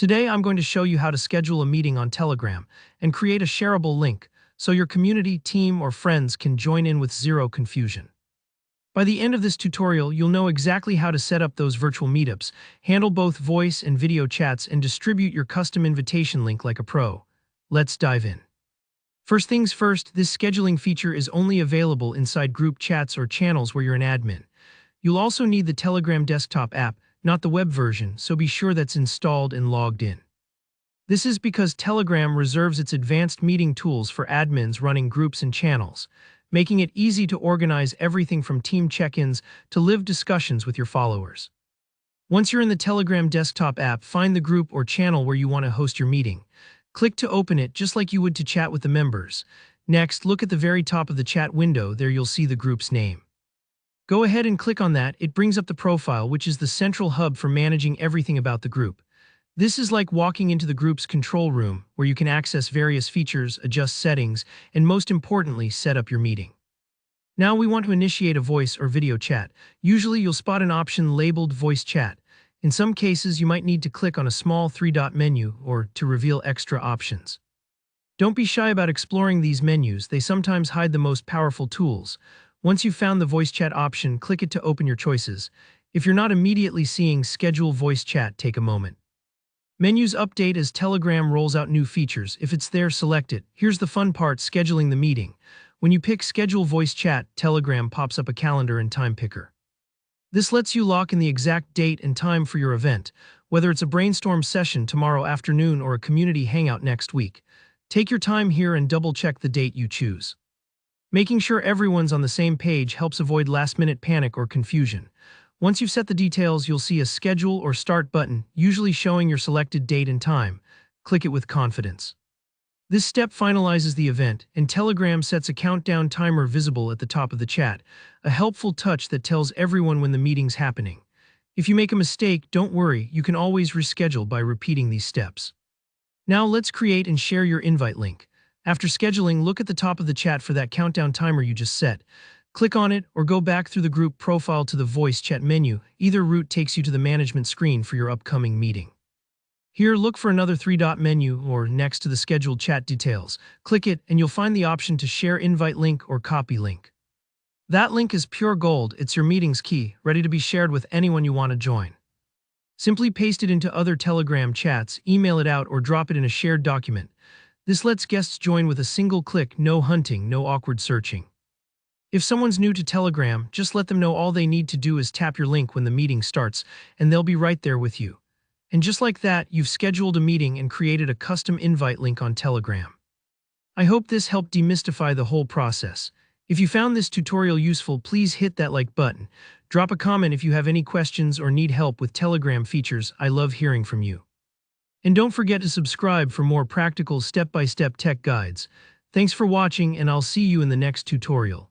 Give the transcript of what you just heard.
Today I'm going to show you how to schedule a meeting on Telegram and create a shareable link so your community, team, or friends can join in with zero confusion. By the end of this tutorial, you'll know exactly how to set up those virtual meetups, handle both voice and video chats, and distribute your custom invitation link like a pro. Let's dive in. First things first, this scheduling feature is only available inside group chats or channels where you're an admin. You'll also need the Telegram desktop app, not the web version, so be sure that's installed and logged in. This is because Telegram reserves its advanced meeting tools for admins running groups and channels, making it easy to organize everything from team check-ins to live discussions with your followers. Once you're in the Telegram desktop app, find the group or channel where you want to host your meeting. Click to open it just like you would to chat with the members. Next, look at the very top of the chat window. There you'll see the group's name. Go ahead and click on that. It brings up the profile, which is the central hub for managing everything about the group. This is like walking into the group's control room, where you can access various features, adjust settings, and most importantly, set up your meeting. Now we want to initiate a voice or video chat. Usually you'll spot an option labeled Voice Chat. In some cases, you might need to click on a small three-dot menu or to reveal extra options. Don't be shy about exploring these menus. They sometimes hide the most powerful tools. Once you've found the voice chat option, click it to open your choices. If you're not immediately seeing Schedule Voice Chat, take a moment. Menus update as Telegram rolls out new features. If it's there, select it. Here's the fun part, scheduling the meeting. When you pick Schedule Voice Chat, Telegram pops up a calendar and time picker. This lets you lock in the exact date and time for your event, whether it's a brainstorm session tomorrow afternoon or a community hangout next week. Take your time here and double-check the date you choose. Making sure everyone's on the same page helps avoid last-minute panic or confusion. Once you've set the details, you'll see a Schedule or Start button, usually showing your selected date and time. Click it with confidence. This step finalizes the event, and Telegram sets a countdown timer visible at the top of the chat, a helpful touch that tells everyone when the meeting's happening. If you make a mistake, don't worry, you can always reschedule by repeating these steps. Now let's create and share your invite link. After scheduling, look at the top of the chat for that countdown timer you just set. Click on it or go back through the group profile to the voice chat menu. Either route takes you to the management screen for your upcoming meeting. Here, look for another three-dot menu or next to the scheduled chat details. Click it and you'll find the option to share invite link or copy link. That link is pure gold. It's your meeting's key, ready to be shared with anyone you want to join. Simply paste it into other Telegram chats, email it out, or drop it in a shared document. This lets guests join with a single click, no hunting, no awkward searching. If someone's new to Telegram, just let them know all they need to do is tap your link when the meeting starts, and they'll be right there with you. And just like that, you've scheduled a meeting and created a custom invite link on Telegram. I hope this helped demystify the whole process. If you found this tutorial useful, please hit that like button. Drop a comment if you have any questions or need help with Telegram features. I love hearing from you. And don't forget to subscribe for more practical step-by-step tech guides. Thanks for watching, and I'll see you in the next tutorial.